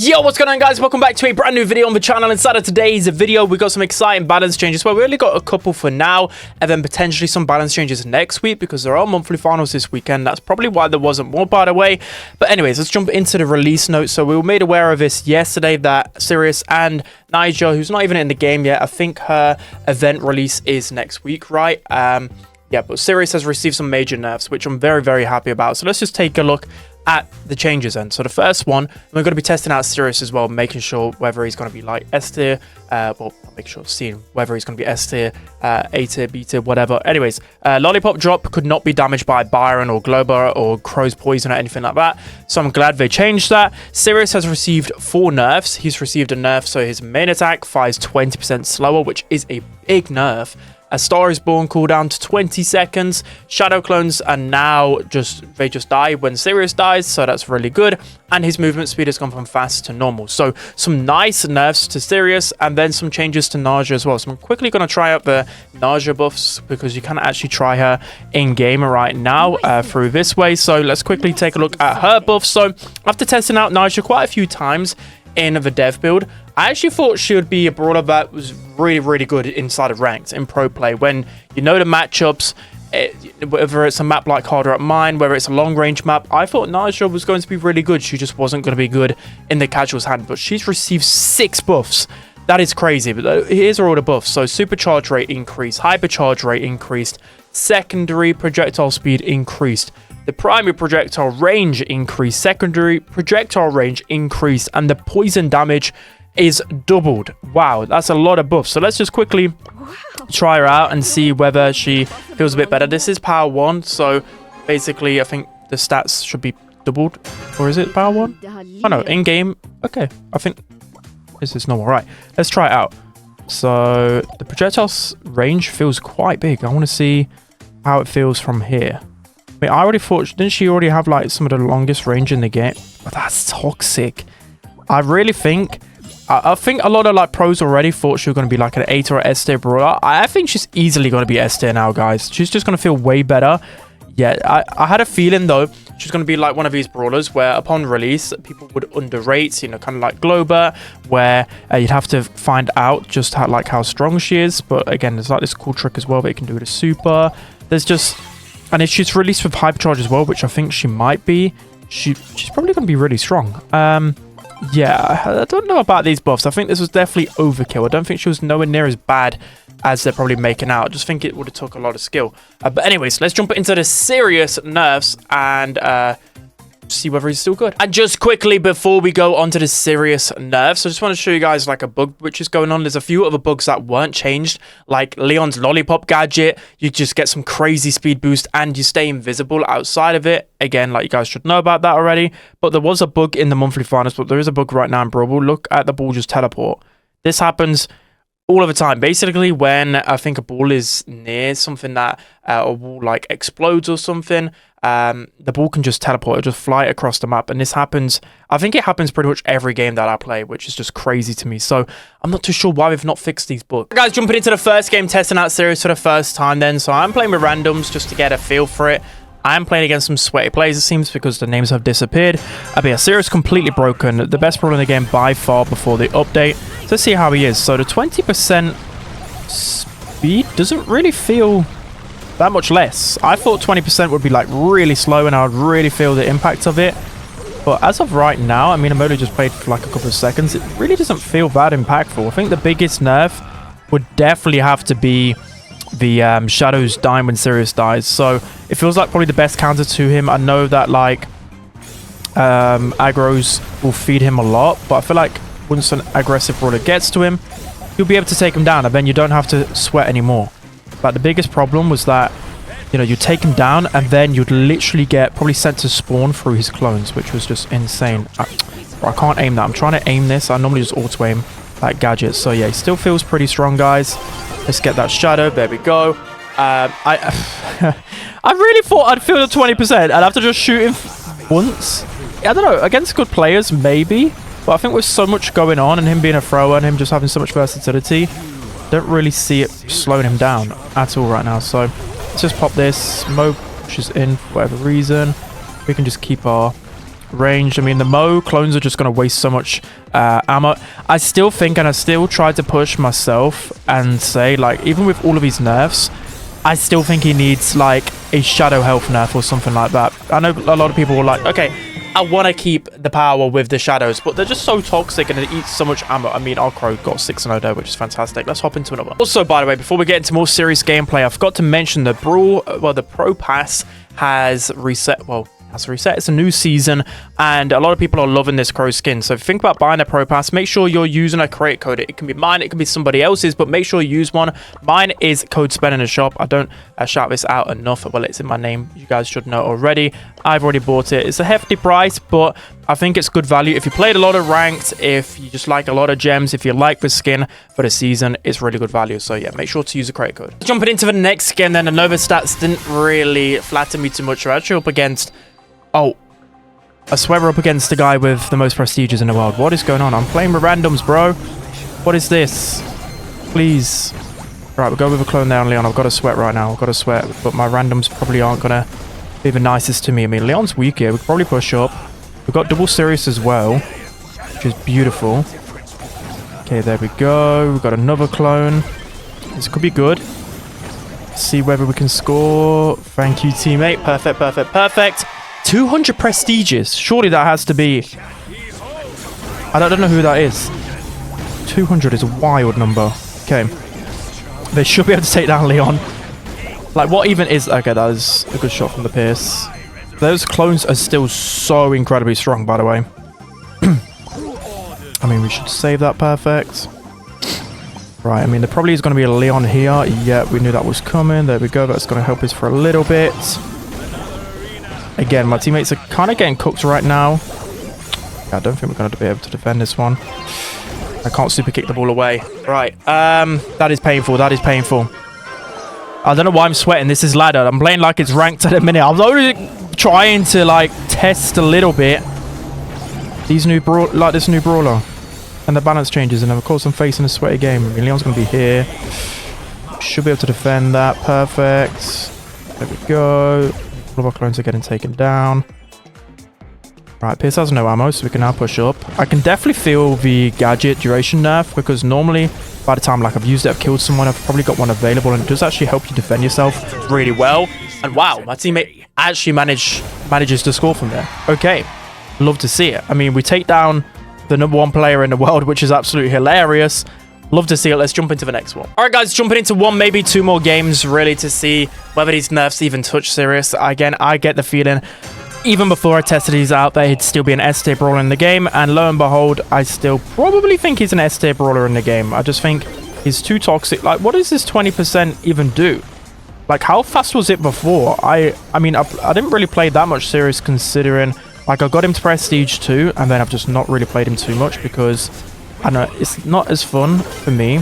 Yo, what's going on, guys? Welcome back to a brand new video on the channel. Inside of today's video, we got some exciting balance changes. Well, we only got a couple for now, and then potentially some balance changes next week because there are monthly finals this weekend. That's probably why there wasn't more, by the way. But anyways, let's jump into the release notes. So we were made aware of this yesterday that Sirius and Najia, who's not even in the game yet, I think her event release is next week, right? Yeah, but Sirius has received some major nerfs, which I'm very, very happy about. So let's just take a look at the changes then. So the first one, we're going to be testing out Sirius as well, making sure whether he's going to be like S tier, well, make sure seeing whether he's going to be S tier, A tier, B tier, whatever. Anyways, Lollipop Drop could not be damaged by Byron or Glober or Crow's Poison or anything like that. So I'm glad they changed that. Sirius has received 4 nerfs. He's received a nerf, so his main attack fires 20% slower, which is a big nerf. A Star is Born cooldown to 20 seconds. Shadow clones are now they just die when Sirius dies, so that's really good. And his movement speed has gone from fast to normal. So some nice nerfs to Sirius, and then some changes to Najia as well. So I'm quickly going to try out the Najia buffs because you can actually try her in game right now through this way. So let's quickly take a look at her buffs. So after testing out Najia quite a few times in the dev build, I actually thought she would be a brawler that was really, really good inside of ranked in pro play. When you know the matchups, whether it's a map like Harder at Mine, whether it's a long range map, I thought Najia was going to be really good. She just wasn't going to be good in the casuals hand, but she's received 6 buffs. That is crazy, but here's all the buffs. So supercharge rate increased, hypercharge rate increased, secondary projectile speed increased, the primary projectile range increased, secondary projectile range increased, and the poison damage is doubled. Wow, that's a lot of buffs. So let's just quickly try her out and see whether she feels a bit better. This is power 1, so basically I think the stats should be doubled. Or is it power 1? Oh no, in game. Okay, I think this is normal. Right, let's try it out. So the projectile range feels quite big. I want to see how it feels from here. I mean, I already thought, didn't she already have like some of the longest range in the game? But that's toxic. I really think I think a lot of like pros already thought she was going to be like an A tier or S tier brawler. I think she's easily going to be S tier now, guys. She's just going to feel way better. Yeah, I had a feeling though she's going to be like one of these brawlers where upon release people would underrate, you know, kind of like Glober, where you'd have to find out just how strong she is. But again, there's like this cool trick as well that you can do with a super. There's just, and if she's released with hypercharge as well, which I think she might be, she's probably going to be really strong. Yeah, I don't know about these buffs. I think this was definitely overkill. I don't think she was nowhere near as bad as they're probably making out. I just think it would have took a lot of skill. But anyways, let's jump into the serious nerfs and see whether he's still good. And just quickly before we go on to the serious nerfs, I just want to show you guys like a bug which is going on. There's a few other bugs that weren't changed, like Leon's lollipop gadget. You just get some crazy speed boost and you stay invisible outside of it. Again, like you guys should know about that already. But there was a bug in the monthly finals, but there is a bug right now in Brawl Ball. Look at the ball just teleport. This happens all of the time. Basically, when I think a ball is near something that a wall like explodes or something, the ball can just teleport. It'll just fly across the map. And this happens, I think it happens pretty much every game that I play, which is just crazy to me. So I'm not too sure why we've not fixed these bugs. Guys, jumping into the first game, testing out Sirius for the first time then. So I'm playing with randoms just to get a feel for it. I am playing against some sweaty players, it seems, because the names have disappeared. But yeah, Sirius completely broken. The best brawler in the game by far before the update. So let's see how he is. So the 20% speed doesn't really feel that much less. I thought 20% would be like really slow and I would really feel the impact of it. But as of right now, I mean, I've only just played for like a couple of seconds. It really doesn't feel that impactful. I think the biggest nerf would definitely have to be the shadows dying when Sirius dies. So it feels like probably the best counter to him. I know that like aggros will feed him a lot, but I feel like once an aggressive brawler gets to him, you'll be able to take him down and then you don't have to sweat anymore. But the biggest problem was that, you know, you take him down and then you'd literally get probably sent to spawn through his clones, which was just insane. I can't aim that. I'm trying to aim this. I normally just auto aim that gadget. So yeah, he still feels pretty strong, guys. Let's get that shadow. There we go. I really thought I'd feel the 20%. I'd have to just shoot him once. I don't know. Against good players, maybe. But I think with so much going on and him being a thrower and him just having so much versatility, don't really see it slowing him down at all right now. So let's just pop this. Mo pushes in for whatever reason. We can just keep our ranged. I mean, the Mo clones are just going to waste so much ammo. I still think, and I still try to push myself and say, like, even with all of these nerfs, I still think he needs, like, a shadow health nerf or something like that. I know a lot of people were like, okay, I want to keep the power with the shadows, but they're just so toxic and it eats so much ammo. I mean, our Crow got 6-0 there, which is fantastic. Let's hop into another one. Also, by the way, before we get into more serious gameplay, I forgot to mention the the Pro Pass has reset. Well, has reset. It's a new season, and a lot of people are loving this Crow skin. So if you think about buying a Pro Pass, make sure you're using a create code. It can be mine, it can be somebody else's, but make sure you use one. Mine is code SPEN in the shop. I don't shout this out enough. Well, it's in my name. You guys should know already. I've already bought it. It's a hefty price, but I think it's good value. If you played a lot of ranked, if you just like a lot of gems, if you like the skin for the season, it's really good value. So yeah, make sure to use a create code. Jumping into the next skin, then the Nova stats didn't really flatter me too much. We're actually up against... Oh, I swear we're up against the guy with the most prestiges in the world. What is going on? I'm playing with randoms, bro. What is this? Please. Right, we'll go with a clone there on Leon. I've got to sweat right now. I've got to sweat, but my randoms probably aren't going to be the nicest to me. I mean, Leon's weak here. We could probably push up. We've got double Sirius as well, which is beautiful. Okay, there we go. We've got another clone. This could be good. Let's see whether we can score. Thank you, teammate. Perfect, perfect, perfect. 200 prestiges. Surely that has to be... I don't know who that is. 200 is a wild number. Okay. They should be able to take down Leon. Like, what even is... Okay, that is a good shot from the Pierce. Those clones are still so incredibly strong, by the way. I mean, we should save that. Perfect. Right, I mean, there probably is going to be a Leon here. Yeah, we knew that was coming. There we go. That's going to help us for a little bit. Again, my teammates are kind of getting cooked right now. I don't think we're going to be able to defend this one. I can't super kick the ball away. Right. That is painful. That is painful. I don't know why I'm sweating. This is ladder. I'm playing like it's ranked at a minute. I'm only trying to, like, test a little bit these new this new brawler and the balance changes. And of course, I'm facing a sweaty game. I mean, Leon's going to be here. Should be able to defend that. Perfect. There we go. All of our clones are getting taken down. Right, Pierce has no ammo, so we can now push up. I can definitely feel the gadget duration nerf, because normally by the time, like, I've used it, I've killed someone, I've probably got one available, and it does actually help you defend yourself really well. And wow, my teammate actually manages to score from there. Okay, love to see it. I mean, we take down the #1 player in the world, which is absolutely hilarious. Love to see it. Let's jump into the next one. All right, guys, jumping into one, maybe two more games, really, to see whether these nerfs even touch Sirius. Again, I get the feeling, even before I tested these out, that he'd still be an S-tier brawler in the game. And lo and behold, I still probably think he's an S-tier brawler in the game. I just think he's too toxic. Like, what does this 20% even do? Like, how fast was it before? I mean, I didn't really play that much Sirius, considering, like, I got him to Prestige 2, and then I've just not really played him too much because... I know it's not as fun for me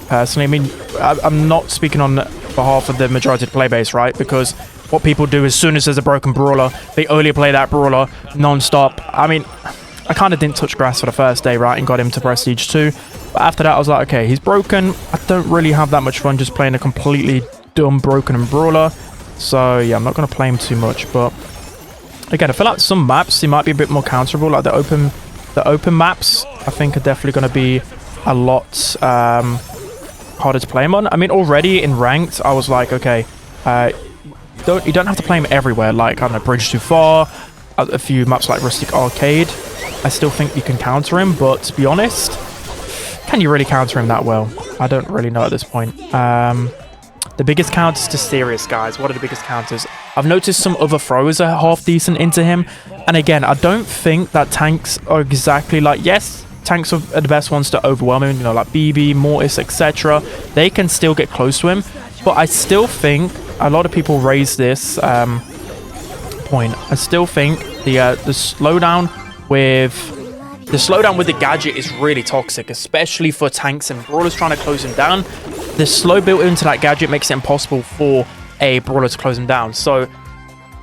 personally. I mean, I'm not speaking on behalf of the majority of the play base, right? Because what people do as soon as there's a broken brawler, they only play that brawler non-stop. I mean, I kind of didn't touch grass for the first day, right? And got him to Prestige 2. But after that, I was like, okay, he's broken. I don't really have that much fun just playing a completely dumb, broken brawler. So, yeah, I'm not going to play him too much. But, again, I feel like some maps, he might be a bit more counterable. Like the open maps, I think, are definitely going to be a lot harder to play him on. I mean, already in ranked, I was like, okay, you don't have to play him everywhere. Like, I don't know, Bridge Too Far, a few maps like Rustic Arcade. I still think you can counter him, but to be honest, can you really counter him that well? I don't really know at this point. The biggest counters to Sirius, guys. What are the biggest counters? I've noticed some other throwers are half decent into him. And again, I don't think that tanks are exactly like... Yes, tanks are the best ones to overwhelm him. You know, like BB, Mortis, etc. They can still get close to him. But I still think... A lot of people raise this point. I still think the slowdown with... The slowdown with the gadget is really toxic, especially for tanks and brawlers trying to close him down. The slow built into that gadget makes it impossible for a brawler to close him down. So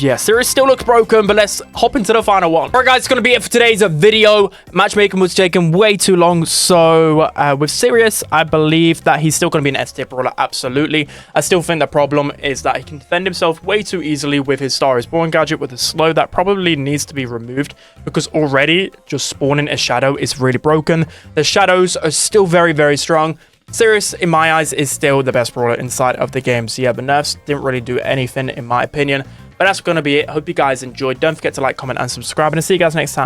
Yeah, Sirius still looks broken, but let's hop into the final one. All right, guys, it's going to be it for today's video. Matchmaking was taking way too long, so with Sirius, I believe that he's still going to be an S-tier brawler, absolutely. I still think the problem is that he can defend himself way too easily with his Star is Born gadget with a slow that probably needs to be removed because already just spawning a shadow is really broken. The shadows are still very, very strong. Sirius, in my eyes, is still the best brawler inside of the game. So yeah, the nerfs didn't really do anything in my opinion. But that's going to be it. I hope you guys enjoyed. Don't forget to like, comment, and subscribe. And I'll see you guys next time.